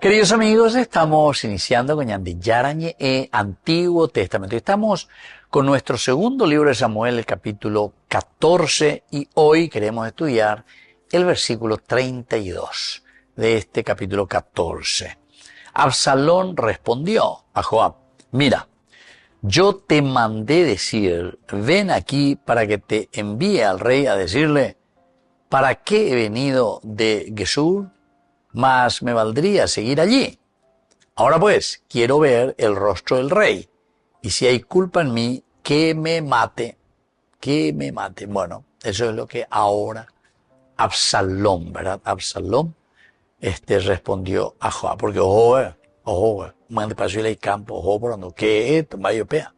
Queridos amigos, estamos iniciando con Yarañe Antiguo Testamento. Estamos con nuestro segundo libro de Samuel, el capítulo 14, y hoy queremos estudiar el versículo 32 de este capítulo 14. Absalón respondió a Joab: mira, yo te mandé decir, ven aquí para que te envíe al rey a decirle, ¿para qué he venido de Gesur? Mas me valdría seguir allí. Ahora pues, quiero ver el rostro del rey, y si hay culpa en mí, que me mate, que me mate. Bueno, eso es lo que ahora Absalón, ¿verdad? Absalón respondió a Joab, porque ojo, mande pasó el campo, ojo, por donde, ¿qué es? Toma yo pea.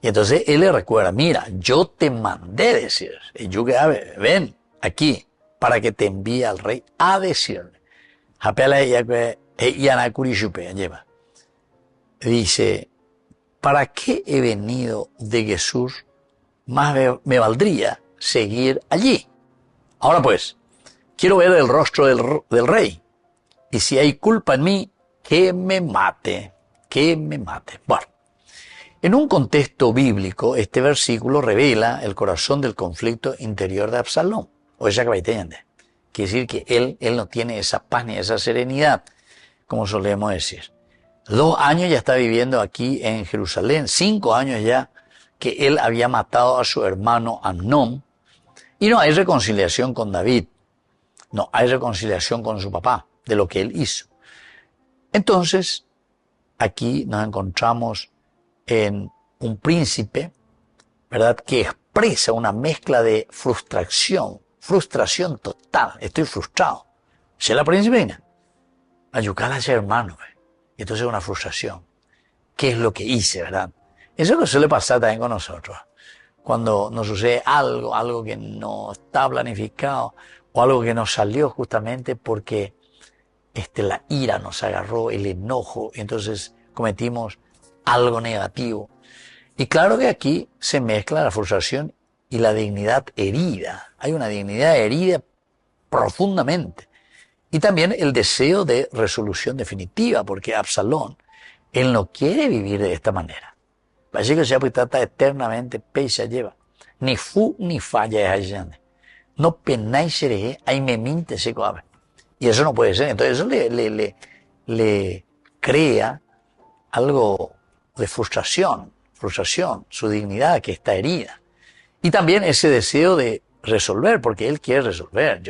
Y entonces él le recuerda, mira, yo te mandé decir, y yo que ven aquí, para que te envíe al rey a decirle. Dice, ¿para qué he venido de Gesur? Más me valdría seguir allí. Ahora pues, quiero ver el rostro del rey, y si hay culpa en mí, que me mate, que me mate. Bueno, en un contexto bíblico, este versículo revela el corazón del conflicto interior de Absalón, o esa que entiende. Quiere decir que él no tiene esa paz ni esa serenidad, como solemos decir. 2 años ya está viviendo aquí en Jerusalén, 5 años ya que él había matado a su hermano Amnón, y no hay reconciliación con David, no hay reconciliación con su papá de lo que él hizo. Entonces, aquí nos encontramos en un príncipe, ¿verdad?, que expresa una mezcla de frustración total. Estoy frustrado. ¿Se la principina? Ayucar a ese hermano. Y entonces una frustración. ¿Qué es lo que hice, verdad? Eso es lo que suele pasar también con nosotros. Cuando nos sucede algo que no está planificado, o algo que nos salió justamente porque la ira nos agarró, el enojo, y entonces cometimos algo negativo. Y claro que aquí se mezcla la frustración y la dignidad herida. Hay una dignidad herida profundamente. Y también el deseo de resolución definitiva, porque Absalón, él no quiere vivir de esta manera. Parece que se trata eternamente, peisa lleva. Ni fu ni falla es allá. No penáis seré, ahí me minte se coabe. Y eso no puede ser. Entonces eso le crea algo de frustración, su dignidad que está herida. Y también ese deseo de resolver, porque él quiere resolver.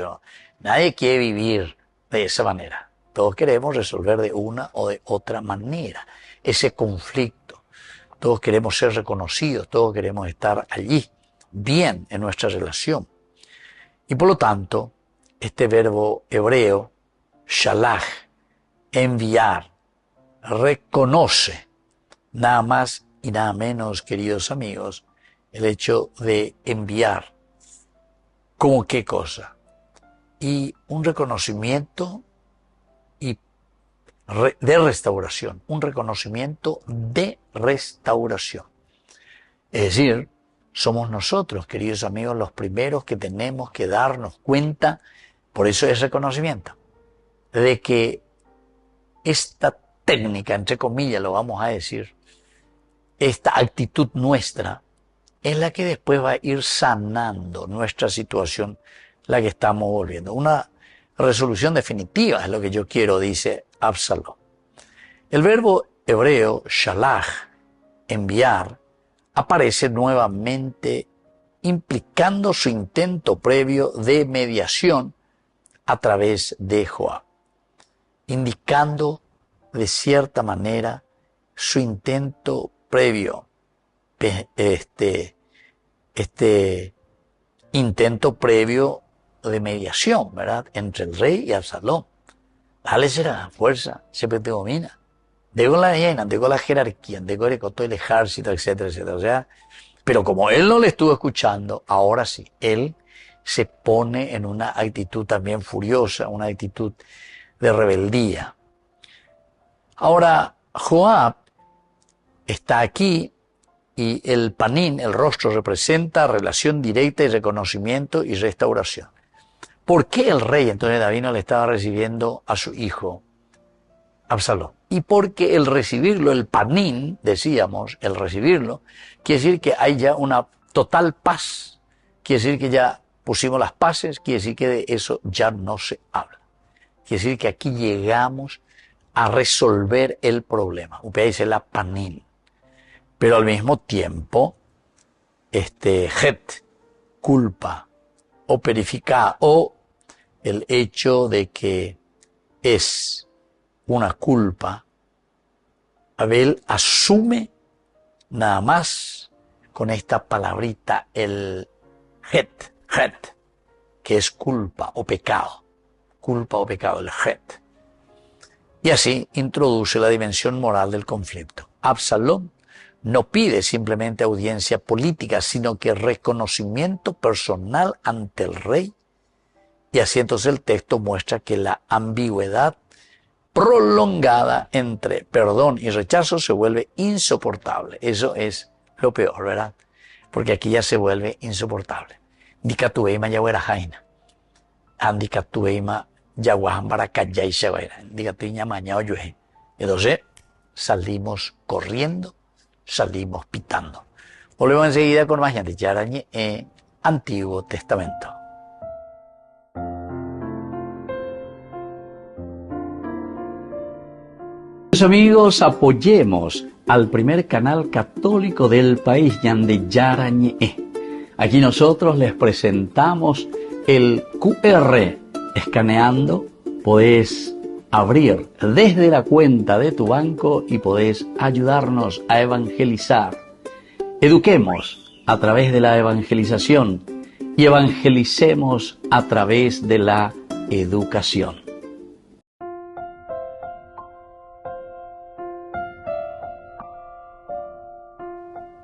Nadie quiere vivir de esa manera. Todos queremos resolver de una o de otra manera ese conflicto. Todos queremos ser reconocidos, todos queremos estar allí, bien en nuestra relación. Y por lo tanto, este verbo hebreo, shalach, enviar, reconoce, nada más y nada menos, queridos amigos, el hecho de enviar. ¿Cómo qué cosa? Y un reconocimiento de restauración, un reconocimiento de restauración. Es decir, somos nosotros, queridos amigos, los primeros que tenemos que darnos cuenta, por eso es reconocimiento, de que esta técnica, entre comillas lo vamos a decir, esta actitud nuestra, es la que después va a ir sanando nuestra situación, la que estamos volviendo. Una resolución definitiva es lo que yo quiero, dice Absalón. El verbo hebreo, shalach, enviar, aparece nuevamente implicando su intento previo de mediación a través de Joab, indicando de cierta manera su intento previo, intento previo de mediación, ¿verdad?, entre el rey y Absalón. Dale será fuerza, siempre te domina. Digo la llena, digo la jerarquía, digo el ejército, etcétera, etcétera. O sea, pero como él no le estuvo escuchando, ahora sí, él se pone en una actitud también furiosa, una actitud de rebeldía. Ahora, Joab está aquí y el panín, el rostro, representa relación directa y reconocimiento y restauración. ¿Por qué el rey entonces David no le estaba recibiendo a su hijo Absalón. Y porque el recibirlo, el panín, decíamos, el recibirlo, quiere decir que hay ya una total paz. Quiere decir que ya pusimos las paces, quiere decir que de eso ya no se habla. Quiere decir que aquí llegamos a resolver el problema. Usted dice la panín. Pero al mismo tiempo, het, culpa, o perificar, o el hecho de que es una culpa, Abel asume nada más con esta palabrita el het, que es culpa o pecado, el het. Y así introduce la dimensión moral del conflicto. Absalón no pide simplemente audiencia política, sino que reconocimiento personal ante el rey. Y así entonces el texto muestra que la ambigüedad prolongada entre perdón y rechazo se vuelve insoportable. Eso es lo peor, ¿verdad? Porque aquí ya se vuelve insoportable. Dikatueima yaguera jaina. Andikatueima yaguajan barakayay shaguera. Dikatueima mañana oyue. Entonces salimos corriendo, salimos pitando. Volvemos enseguida con más de Yarañe en Antiguo Testamento. Amigos, apoyemos al primer canal católico del país, Yande Yarañe. Aquí nosotros les presentamos el QR. Escaneando, podés abrir desde la cuenta de tu banco y podés ayudarnos a evangelizar. Eduquemos a través de la evangelización y evangelicemos a través de la educación.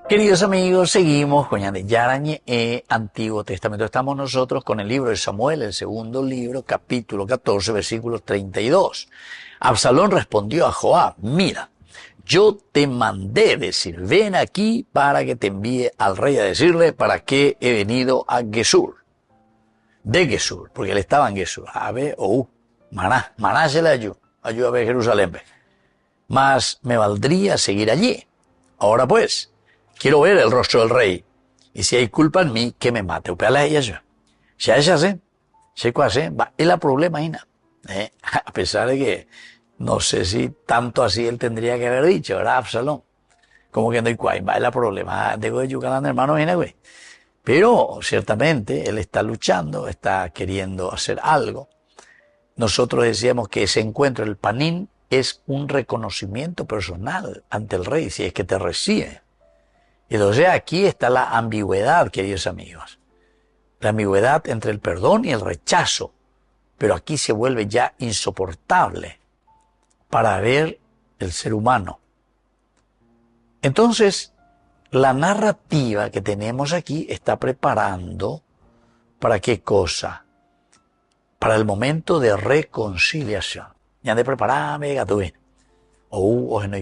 Queridos amigos, seguimos con Yarañe Antiguo Testamento. Estamos nosotros con el libro de Samuel, el segundo libro, capítulo 14, versículo 32. Absalón respondió a Joab: mira, yo te mandé decir, ven aquí para que te envíe al rey a decirle para qué he venido a Gesur. De Gesur, porque él estaba en Gesur. A ver, Maná se le ayudó a ver Jerusalén. Mas me valdría seguir allí. Ahora pues, quiero ver el rostro del rey. Y si hay culpa en mí, que me mate. Upea ella. Si ella se va, es el problema ahí. A pesar de que no sé si tanto así él tendría que haber dicho, ¿verdad, Absalón? Como que no hay cuál, va, es el problema. Digo, yo ganando hermano, güey. Pero ciertamente él está luchando, está queriendo hacer algo. Nosotros decíamos que ese encuentro, el panín, es un reconocimiento personal ante el rey, si es que te recibe. Entonces aquí está la ambigüedad, queridos amigos. La ambigüedad entre el perdón y el rechazo. Pero aquí se vuelve ya insoportable para ver el ser humano. Entonces, la narrativa que tenemos aquí está preparando ¿para qué cosa? Para el momento de reconciliación. Ya de prepararme, gatuín. En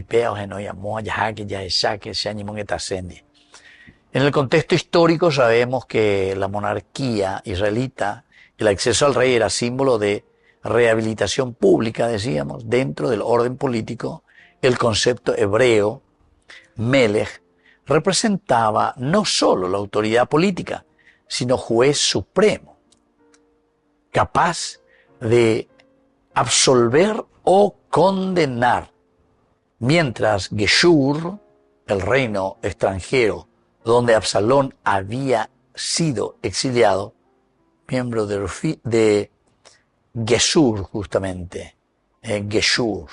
el contexto histórico sabemos que la monarquía israelita, el acceso al rey era símbolo de rehabilitación pública, decíamos, dentro del orden político. El concepto hebreo, Melech, representaba no solo la autoridad política, sino juez supremo, capaz de absolver o condenar. Mientras Geshur, el reino extranjero donde Absalón había sido exiliado, miembro de Geshur justamente, Geshur,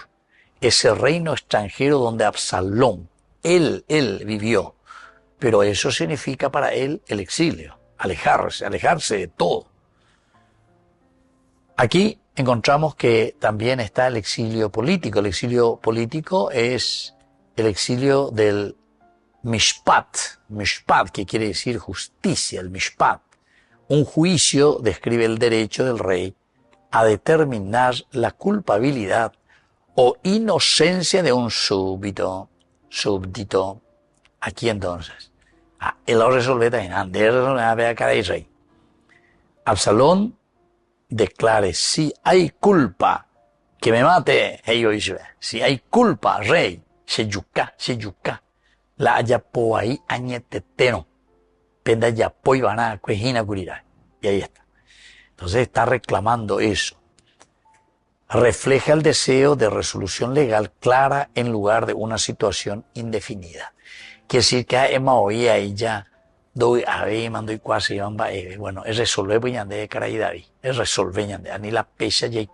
ese reino extranjero donde Absalón, él vivió, pero eso significa para él el exilio, alejarse de todo. Aquí encontramos que también está el exilio político. El exilio político es el exilio del Mishpat, que quiere decir justicia, el Mishpat. Un juicio describe el derecho del rey a determinar la culpabilidad o inocencia de un súbdito. Aquí entonces, él lo resuelve también, rey. Absalón declare si hay culpa que me mate, si hay culpa, rey, sheyuka, la ayapo ahí añeteteno, penda yapo y van cuejina curira. Y ahí está. Entonces está reclamando eso. Refleja el deseo de resolución legal clara en lugar de una situación indefinida. Quiere decir que Emma oía ella, doy a ver, mando y cuasi, bueno, es resolver buñande de cara y David, es resolver ñande, ani la pecha y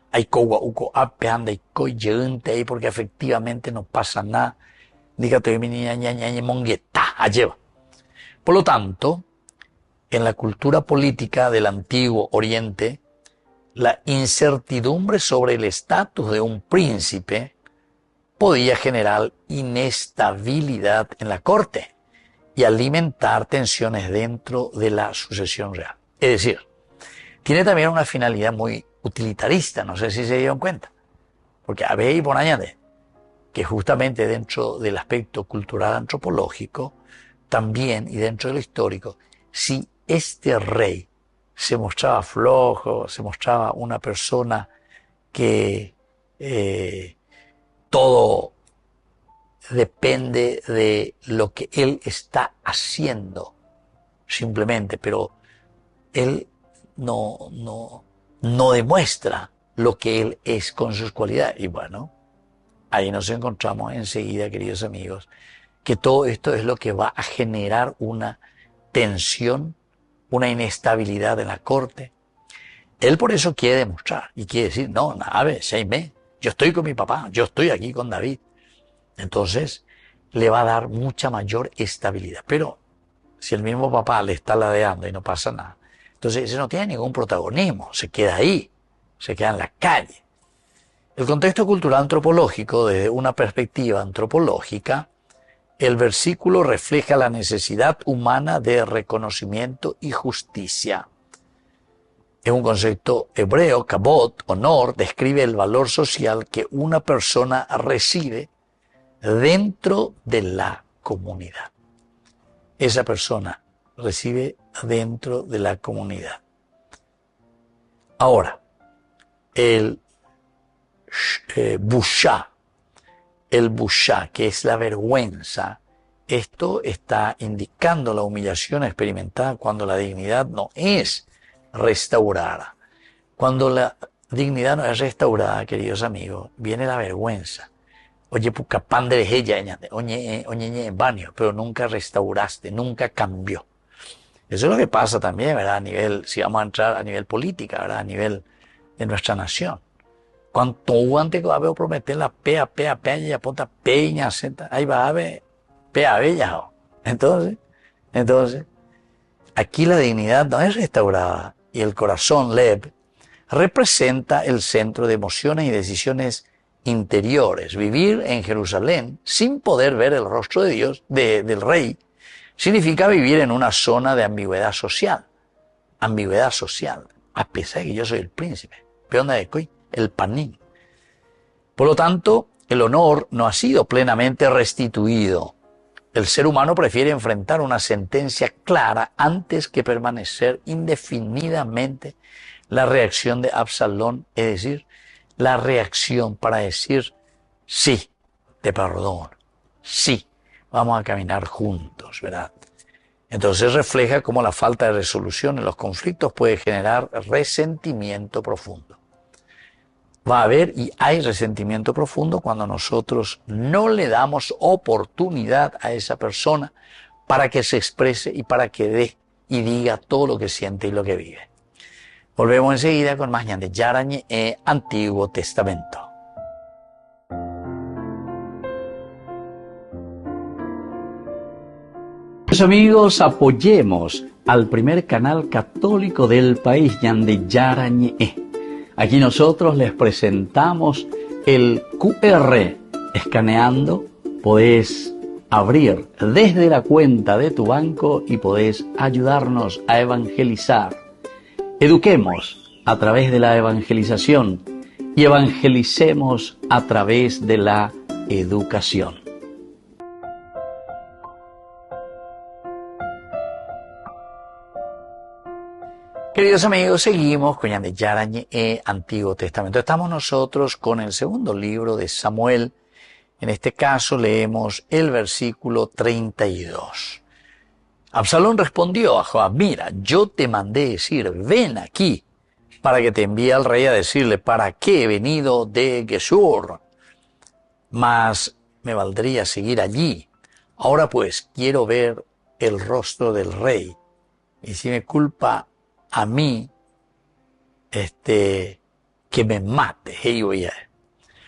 hay cowa uco ape anda y coi yeunte ahí porque efectivamente no pasa nada, dígate mi niña ña mongueta, alleva. Por lo tanto, en la cultura política del antiguo Oriente, la incertidumbre sobre el estatus de un príncipe podía generar inestabilidad en la corte y alimentar tensiones dentro de la sucesión real. Es decir, tiene también una finalidad muy utilitarista, no sé si se dieron cuenta, porque habéis por añadir que justamente dentro del aspecto cultural antropológico, también y dentro de lo histórico, si este rey se mostraba flojo, se mostraba una persona que todo depende de lo que él está haciendo, simplemente, pero él no demuestra lo que él es con sus cualidades. Y bueno, ahí nos encontramos enseguida, queridos amigos, que todo esto es lo que va a generar una tensión, una inestabilidad en la corte. Él por eso quiere demostrar y quiere decir, no, nave, Seime, yo estoy con mi papá, yo estoy aquí con David. Entonces le va a dar mucha mayor estabilidad. Pero si el mismo papá le está ladeando y no pasa nada, entonces ese no tiene ningún protagonismo, se queda ahí, se queda en la calle. El contexto cultural antropológico, desde una perspectiva antropológica, el versículo refleja la necesidad humana de reconocimiento y justicia. Es un concepto hebreo, kabod, honor, describe el valor social que una persona recibe dentro de la comunidad. Esa persona recibe dentro de la comunidad. Ahora, el bushá, que es la vergüenza, esto está indicando la humillación experimentada cuando la dignidad no es restaurada. Cuando la dignidad no es restaurada, queridos amigos, viene la vergüenza. Oye, puca pan de ella, oye, baño, pero nunca restauraste, nunca cambió. Eso es lo que pasa también, ¿verdad? A nivel, si vamos a entrar a nivel política, ¿verdad? A nivel de nuestra nación. Cuanto antes que va a prometer la pea, ya ponta peña, ahí va a ver, pea, bella. Entonces, aquí la dignidad no es restaurada y el corazón, Lev, representa el centro de emociones y decisiones interiores. Vivir en Jerusalén sin poder ver el rostro de Dios, del rey, significa vivir en una zona de ambigüedad social. Ambigüedad social, a pesar de que yo soy el príncipe. Peón de Coy, el panín. Por lo tanto, el honor no ha sido plenamente restituido. El ser humano prefiere enfrentar una sentencia clara antes que permanecer indefinidamente la reacción de Absalón, es decir, la reacción para decir, sí, te perdono, sí, vamos a caminar juntos, ¿verdad? Entonces refleja cómo la falta de resolución en los conflictos puede generar resentimiento profundo. Va a haber y hay resentimiento profundo cuando nosotros no le damos oportunidad a esa persona para que se exprese y para que dé y diga todo lo que siente y lo que vive. Volvemos enseguida con más de Yarañe Antiguo Testamento. Amigos, apoyemos al primer canal católico del país, Yande Yarañe. Aquí nosotros les presentamos el QR. Escaneando, podés abrir desde la cuenta de tu banco y podés ayudarnos a evangelizar. Eduquemos a través de la evangelización y evangelicemos a través de la educación. Queridos amigos, seguimos con Yarañe Antiguo Testamento. Estamos nosotros con el segundo libro de Samuel. En este caso leemos el versículo 32. Absalón respondió a Joab: mira, yo te mandé decir, ven aquí, para que te envíe al rey a decirle, ¿para qué he venido de Geshur? Mas me valdría seguir allí. Ahora pues quiero ver el rostro del rey. Y si me culpa a mí, que me mate.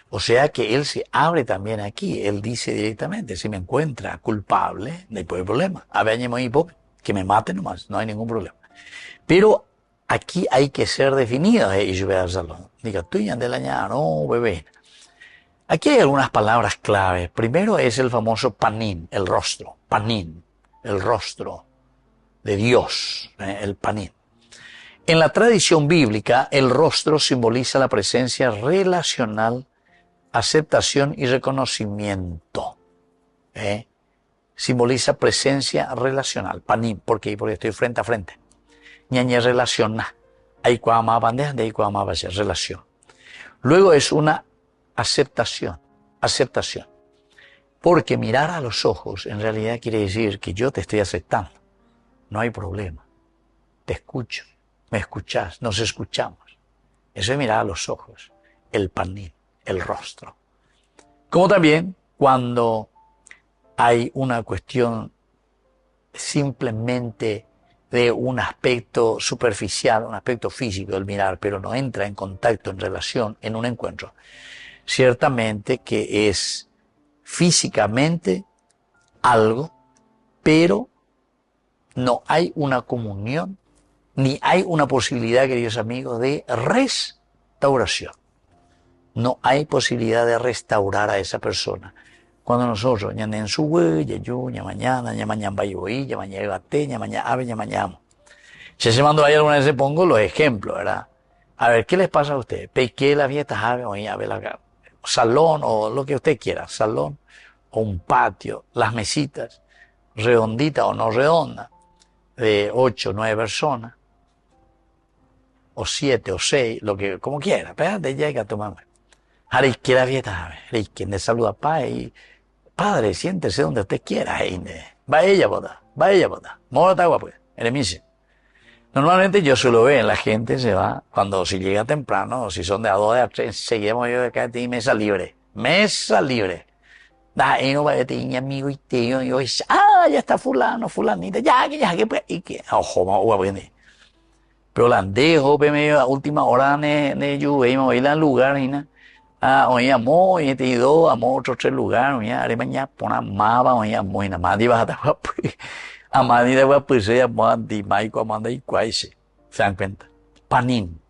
O sea que él se abre también aquí. Él dice directamente, si me encuentra culpable, no hay problema. Que me mate nomás, no hay ningún problema. Pero aquí hay que ser definido. Diga, tú ya de la ñana, no, bebé. Aquí hay algunas palabras claves. Primero es el famoso panín, el rostro. Panín, el rostro de Dios, el panín. En la tradición bíblica, el rostro simboliza la presencia relacional, aceptación y reconocimiento. Simboliza presencia relacional. Panim, ¿por qué? Porque estoy frente a frente. Ñañe relaciona. Hay cuama bandeja, de ahí cuama va a ser relación. Luego es una aceptación. Aceptación. Porque mirar a los ojos en realidad quiere decir que yo te estoy aceptando. No hay problema. Te escucho. Me escuchás. Nos escuchamos. Eso es mirar a los ojos. El panín. El rostro. Como también cuando hay una cuestión simplemente de un aspecto superficial, un aspecto físico del mirar, pero no entra en contacto, en relación, en un encuentro. Ciertamente que es físicamente algo, pero no hay una comunión, ni hay una posibilidad, queridos amigos, de restauración. No hay posibilidad de restaurar a esa persona. Cuando nosotros, ya en su huella, yo, ya mañana bayoí, ya mañana bate, ya mañana ave, ya mañana. Si se mandó ahí alguna vez, pongo los ejemplos, ¿verdad? A ver, ¿qué les pasa a usted? Peque la fiesta, ave, oí, ave, la salón, o lo que usted quiera, salón, o un patio, las mesitas, redondita o no redonda, de 8 o 9 personas, o 7 o 6, lo que, como quiera, espérate, llega a tu mamá. Haré que la fiesta, haré quien le saluda pa y padre, siéntese donde usted quiera, va ella, boda, mora está guapo, eremice. Normalmente yo suelo ver, la gente se va, cuando si llega temprano, o si son de a 2 de a 3, seguimos yo de acá y mesa libre. Mesa libre. Da, y no va a tener amigo y te yo, ya está fulano, fulanita, ya, pues, y que, ojo, guapo, pero la dejo, medio a última hora, ne lluvia, y me voy a ir al lugar, oye, amo, y te he ido, amo otro 3 lugares, oye, haré mañana, pona maba, oye, amo, y nada más, iba a estar, amadi de pues ya mandi maico amanda y cuaise. ¿Se dan cuenta? Panín,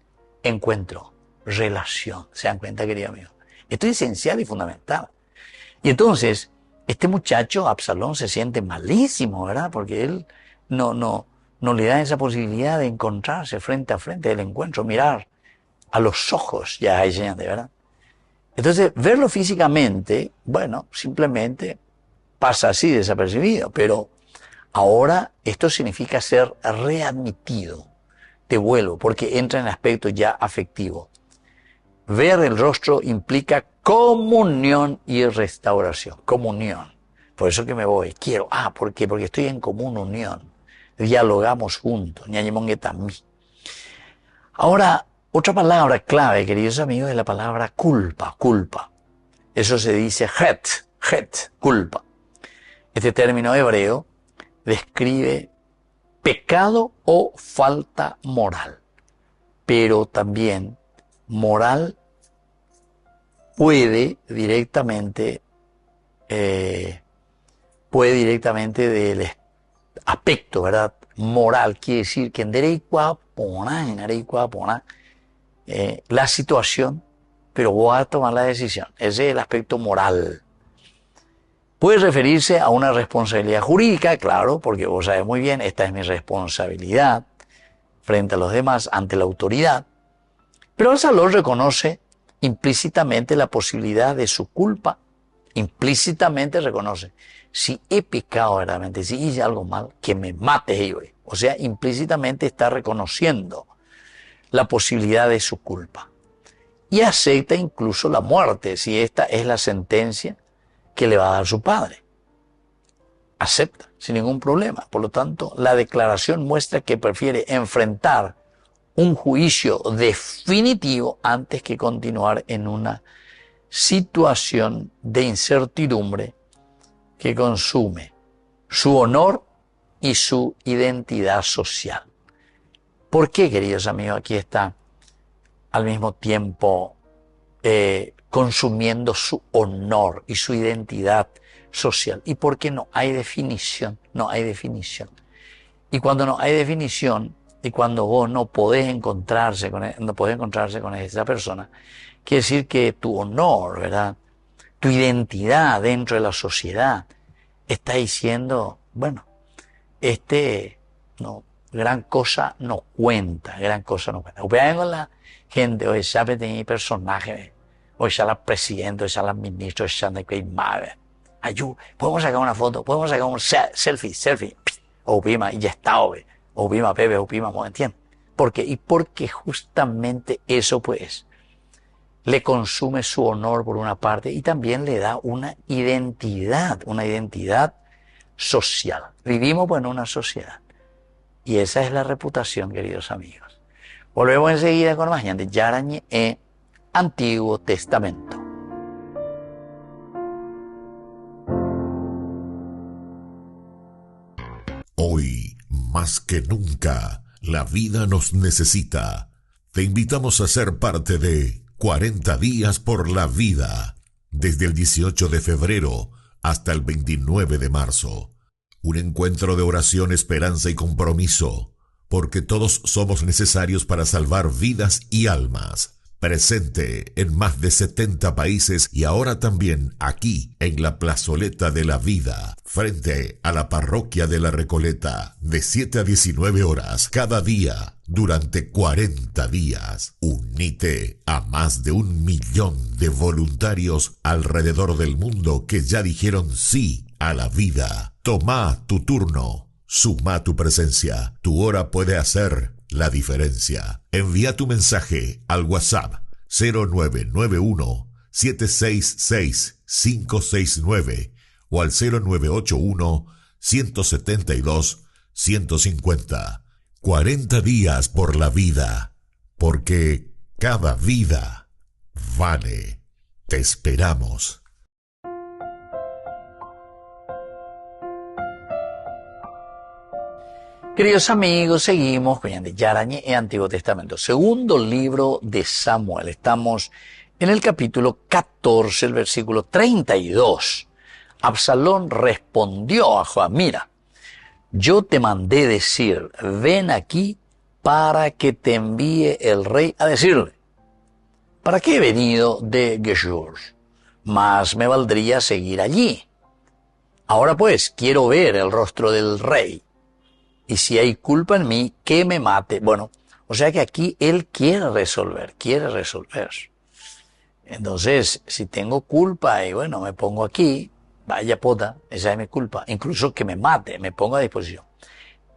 encuentro, relación. ¿Se dan cuenta, querido amigo? Esto es esencial y fundamental. Y entonces, este muchacho, Absalón, se siente malísimo, ¿verdad? Porque él no le da esa posibilidad de encontrarse frente a frente del encuentro, mirar a los ojos, ya hay señal de verdad. Entonces, verlo físicamente, bueno, simplemente pasa así desapercibido, pero ahora esto significa ser readmitido. Te vuelvo, porque entra en aspecto ya afectivo. Ver el rostro implica comunión y restauración. Comunión. Por eso que me voy. Quiero. ¿Por qué? Porque estoy en común unión. Dialogamos juntos. Ahora, otra palabra clave, queridos amigos, es la palabra culpa. Culpa. Eso se dice het, culpa. Este término hebreo describe pecado o falta moral, pero también moral puede directamente del aspecto, ¿verdad? Moral quiere decir que en la situación, pero voy a tomar la decisión. Ese es el aspecto moral. Puede referirse a una responsabilidad jurídica, claro, porque vos sabés muy bien, esta es mi responsabilidad frente a los demás, ante la autoridad. Pero Absalón reconoce implícitamente la posibilidad de su culpa. Implícitamente reconoce, si he pecado verdaderamente, si hice algo mal, que me mate yo. O sea, implícitamente está reconociendo la posibilidad de su culpa. Y acepta incluso la muerte, si esta es la sentencia que le va a dar su padre. Acepta, sin ningún problema. Por lo tanto, la declaración muestra que prefiere enfrentar un juicio definitivo antes que continuar en una situación de incertidumbre que consume su honor y su identidad social. ¿Por qué, queridos amigos? Aquí está al mismo tiempo consumiendo su honor y su identidad social. ¿Y por qué no hay definición? No hay definición. Y cuando no hay definición, y cuando vos no podés encontrarse con esa persona, quiere decir que tu honor, ¿verdad?, tu identidad dentro de la sociedad está diciendo, bueno, no, gran cosa no cuenta, gran cosa no cuenta. Vean con la gente, hoy ya tenía personaje, hoy ya la presidenta, hoy ya la ministra, hoy ya no hay madre. Ayú, podemos sacar una foto, podemos sacar un selfie, Obima, y ya está, Obima, Pepe, Obima, ¿me entiendes? ¿Por qué? Y porque justamente eso, pues, le consume su honor por una parte y también le da una identidad social. Vivimos, pues, en una sociedad. Y esa es la reputación, queridos amigos. Volvemos enseguida con más de Yarañe e Antiguo Testamento. Hoy, más que nunca, la vida nos necesita. Te invitamos a ser parte de 40 días por la vida, desde el 18 de febrero hasta el 29 de marzo. Un encuentro de oración, esperanza y compromiso, porque todos somos necesarios para salvar vidas y almas. Presente en más de 70 países y ahora también aquí en la Plazoleta de la Vida, frente a la Parroquia de la Recoleta, de 7 a 19 horas cada día durante 40 días. Unite a más de 1 millón de voluntarios alrededor del mundo que ya dijeron sí a la vida. Toma tu turno, suma tu presencia, tu hora puede hacer la diferencia. Envía tu mensaje al WhatsApp 0991-766-569 o al 0981-172-150. 40 días por la vida, porque cada vida vale. Te esperamos. Queridos amigos, seguimos con Yarañe y Antiguo Testamento. Segundo libro de Samuel. Estamos en el capítulo 14, el versículo 32. Absalón respondió a Joab: mira, yo te mandé decir, ven aquí para que te envíe el rey a decirle, ¿para qué he venido de Geshur? Más me valdría seguir allí. Ahora pues, quiero ver el rostro del rey. Y si hay culpa en mí, que me mate. Bueno, o sea que aquí él quiere resolver. Entonces, si tengo culpa y bueno, me pongo aquí, vaya pota, esa es mi culpa. Incluso que me mate, me pongo a disposición.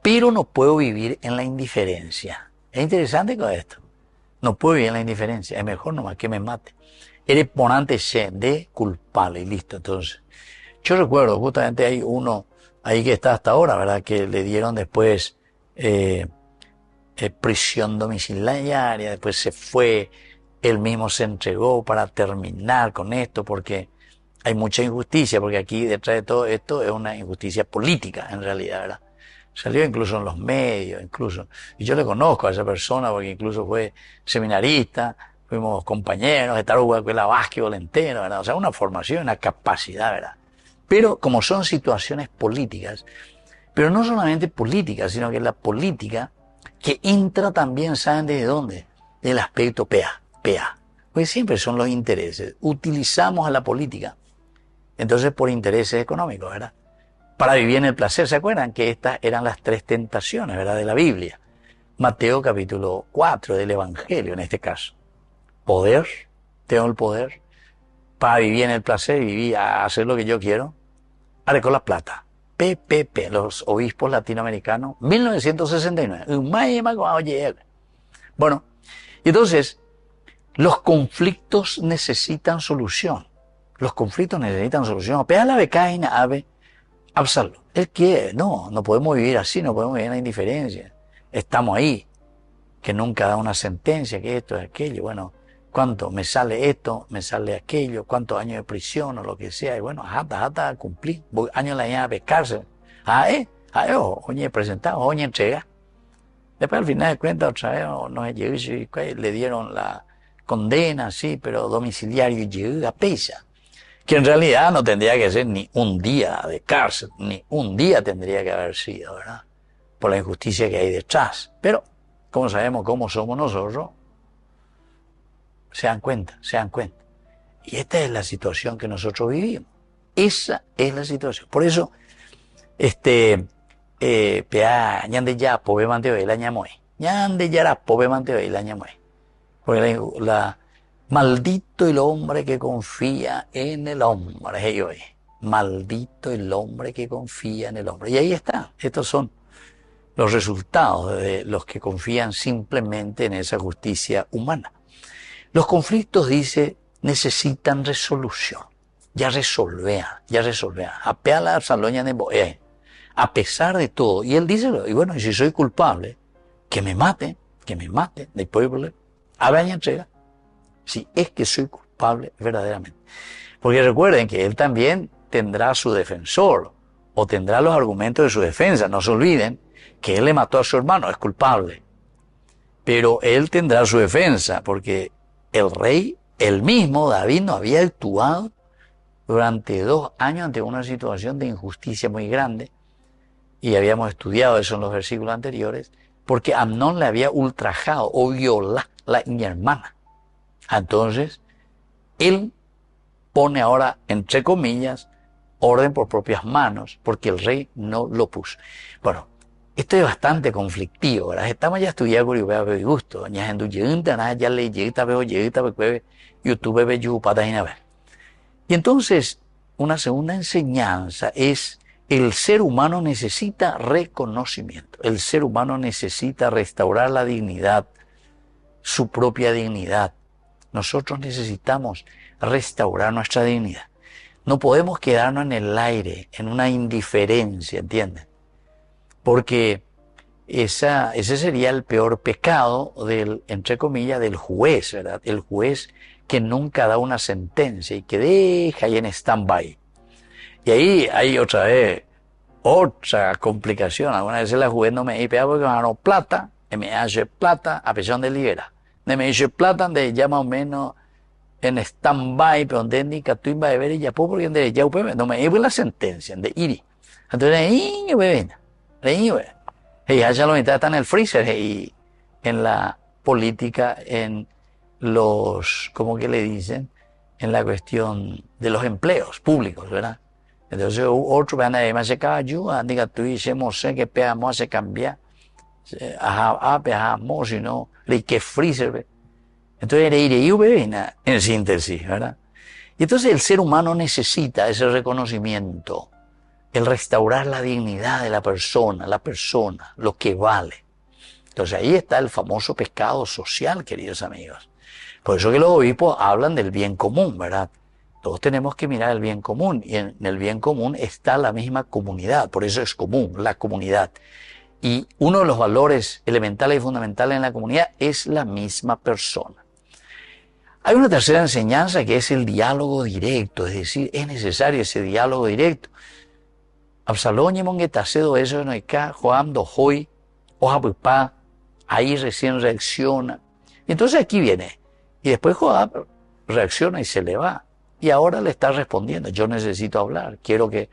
Pero no puedo vivir en la indiferencia. Es interesante con esto. No puedo vivir en la indiferencia. Es mejor nomás que me mate. Eres ponante de culpable y listo. Entonces, yo recuerdo, justamente hay uno ahí que está hasta ahora, ¿verdad? Que le dieron después prisión domiciliaria, después se fue, él mismo se entregó para terminar con esto, porque hay mucha injusticia, porque aquí detrás de todo esto es una injusticia política, en realidad, ¿verdad? Salió incluso en los medios, incluso. Y yo le conozco a esa persona, porque incluso fue seminarista, fuimos compañeros, estar jugando con la básquetbol entero, ¿verdad? O sea, una formación, una capacidad, ¿verdad? Pero como son situaciones políticas, pero no solamente políticas, sino que la política que entra también, ¿saben desde dónde? Del aspecto PA. Pues siempre son los intereses. Utilizamos a la política, entonces por intereses económicos, ¿verdad? Para vivir en el placer. ¿Se acuerdan que estas eran las 3 tentaciones, ¿verdad?, de la Biblia? Mateo capítulo 4 del Evangelio en este caso. Poder, tengo el poder para vivir en el placer y vivir a hacer lo que yo quiero. Ahora con la plata. PPP, los obispos latinoamericanos, 1969. Bueno, Y entonces, los conflictos necesitan solución. Los conflictos necesitan solución. Pega la becaina, ave, Absalón. Él quiere, no podemos vivir así, no podemos vivir en la indiferencia. Estamos ahí, que nunca da una sentencia, que esto es aquello. Bueno, ¿cuánto? Me sale esto, me sale aquello, cuántos años de prisión o lo que sea. Y bueno, hasta cumplir. Voy años la llave de cárcel. Oye, presentado, oye, entrega. Después al final de cuentas, otra vez, no le dieron la condena, sí, pero domiciliario y llegó a pesa. Que en realidad no tendría que ser ni un día de cárcel, ni un día tendría que haber sido, ¿verdad? Por la injusticia que hay detrás. Pero, como sabemos cómo somos nosotros, se dan cuenta. Y esta es la situación que nosotros vivimos. Esa es la situación. Por eso, ñande ya pobe manteo y la ñamoy. Ñande ya la pobe manteo y la ñamoy. Porque maldito el hombre que confía en el hombre. Maldito el hombre que confía en el hombre. Y ahí está. Estos son los resultados de los que confían simplemente en esa justicia humana. Los conflictos, dice, necesitan resolución. Ya resolvean. Apeala a Saloña de Boé. A pesar de todo. Y él dice, y bueno, y si soy culpable, que me maten del pueblo. A ver, entrega. Si es que soy culpable verdaderamente. Porque recuerden que él también tendrá su defensor, o tendrá los argumentos de su defensa. No se olviden que él le mató a su hermano, es culpable. Pero él tendrá su defensa, porque el rey, él mismo, David, no había actuado durante 2 años ante una situación de injusticia muy grande, y habíamos estudiado eso en los versículos anteriores, porque Amnón le había ultrajado o violado a la hermana. Entonces, él pone ahora, entre comillas, orden por propias manos, porque el rey no lo puso. Bueno, esto es bastante conflictivo, ¿verdad? Estamos ya estudiando con el gusto, ya le YouTube. Y entonces, una segunda enseñanza es: el ser humano necesita reconocimiento. El ser humano necesita restaurar la dignidad, su propia dignidad. Nosotros necesitamos restaurar nuestra dignidad. No podemos quedarnos en el aire, en una indiferencia, ¿entienden? Porque ese sería el peor pecado del, entre comillas, del juez, ¿verdad? El juez que nunca da una sentencia y que deja ahí en stand-by. Y ahí hay otra vez otra complicación. Algunas veces la juez no me dice, porque me ganó plata, y me hace plata a pesar de libera. Me dice plata de ya más o menos en stand-by, pero donde ni catumba de ver y ya porque de ya no me dice la sentencia de iri. Entonces, y ya lo mitad está en el freezer y en la política, en los, ¿cómo que le dicen? En la cuestión de los empleos públicos, ¿verdad? Entonces, otro van a más se ayuda, diga tú y se mose que peamos a cambiar, si no, le que freezer, entonces era ir en síntesis, ¿verdad? Y entonces el ser humano necesita ese reconocimiento, el restaurar la dignidad de la persona, lo que vale. Entonces ahí está el famoso pecado social, queridos amigos. Por eso que los obispos hablan del bien común, ¿verdad? Todos tenemos que mirar el bien común, y en el bien común está la misma comunidad, por eso es común, la comunidad. Y uno de los valores elementales y fundamentales en la comunidad es la misma persona. Hay una tercera enseñanza que es el diálogo directo, es decir, es necesario ese diálogo directo. Absalón y Monguetacedo, eso no hay acá, Joam, Dojoy, Ojapupá, ahí recién reacciona. Y entonces aquí viene, y después Joam reacciona y se le va. Y ahora le está respondiendo, yo necesito hablar, quiero que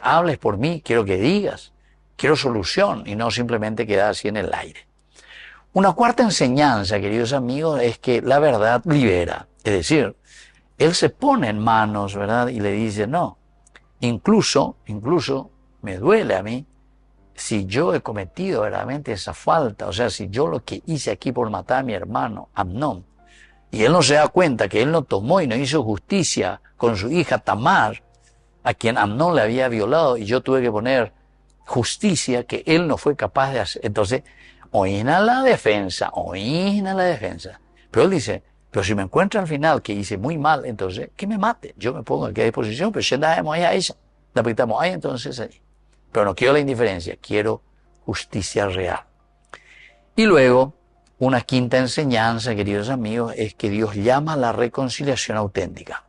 hables por mí, quiero que digas, quiero solución y no simplemente quedar así en el aire. Una cuarta enseñanza, queridos amigos, es que la verdad libera. Es decir, él se pone en manos, ¿verdad? Y le dice, no, incluso me duele a mí si yo he cometido verdaderamente esa falta, o sea, si yo lo que hice aquí por matar a mi hermano Amnón, y él no se da cuenta que él no tomó y no hizo justicia con su hija Tamar, a quien Amnón le había violado, y yo tuve que poner justicia que él no fue capaz de hacer. Entonces, oína la defensa, oína la defensa. Pero él dice, pero si me encuentra al final que hice muy mal, entonces que me mate. Yo me pongo aquí a disposición, pero si andamos ahí a ella, la apretamos ahí, entonces ahí. Pero no quiero la indiferencia, quiero justicia real. Y luego, una quinta enseñanza, queridos amigos, es que Dios llama a la reconciliación auténtica.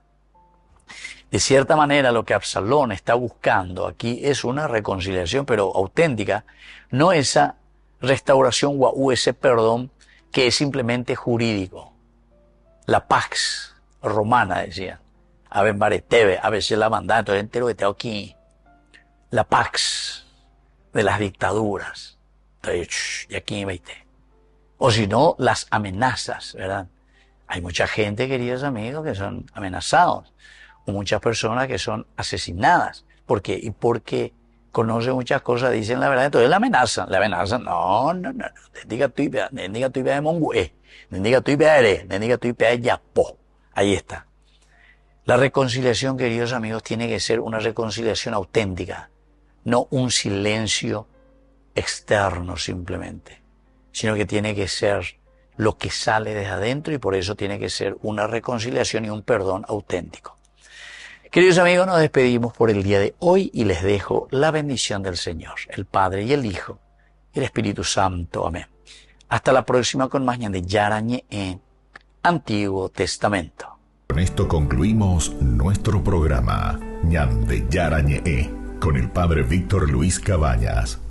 De cierta manera, lo que Absalón está buscando aquí es una reconciliación, pero auténtica, no esa restauración o ese perdón que es simplemente jurídico. La pax romana, decían. Ave mareteve, a veces la mandada, entonces entero que tengo aquí. La pax de las dictaduras. Entonces, y aquí veinte. O si no, las amenazas, ¿verdad? Hay mucha gente, queridos amigos, que son amenazados. O muchas personas que son asesinadas. ¿Por qué? Y porque conocen muchas cosas, dicen la verdad, entonces la amenazan. No. Diga tu idea de mongué. Diga tu idea de diga tu idea de yapo. Ahí está. La reconciliación, queridos amigos, tiene que ser una reconciliación auténtica. No un silencio externo simplemente. Sino que tiene que ser lo que sale desde adentro y por eso tiene que ser una reconciliación y un perdón auténtico. Queridos amigos, nos despedimos por el día de hoy y les dejo la bendición del Señor, el Padre y el Hijo y el Espíritu Santo. Amén. Hasta la próxima con más de Yarañe en Antiguo Testamento. Con esto concluimos nuestro programa Ñan de Yarañe con el Padre Víctor Luis Cabañas.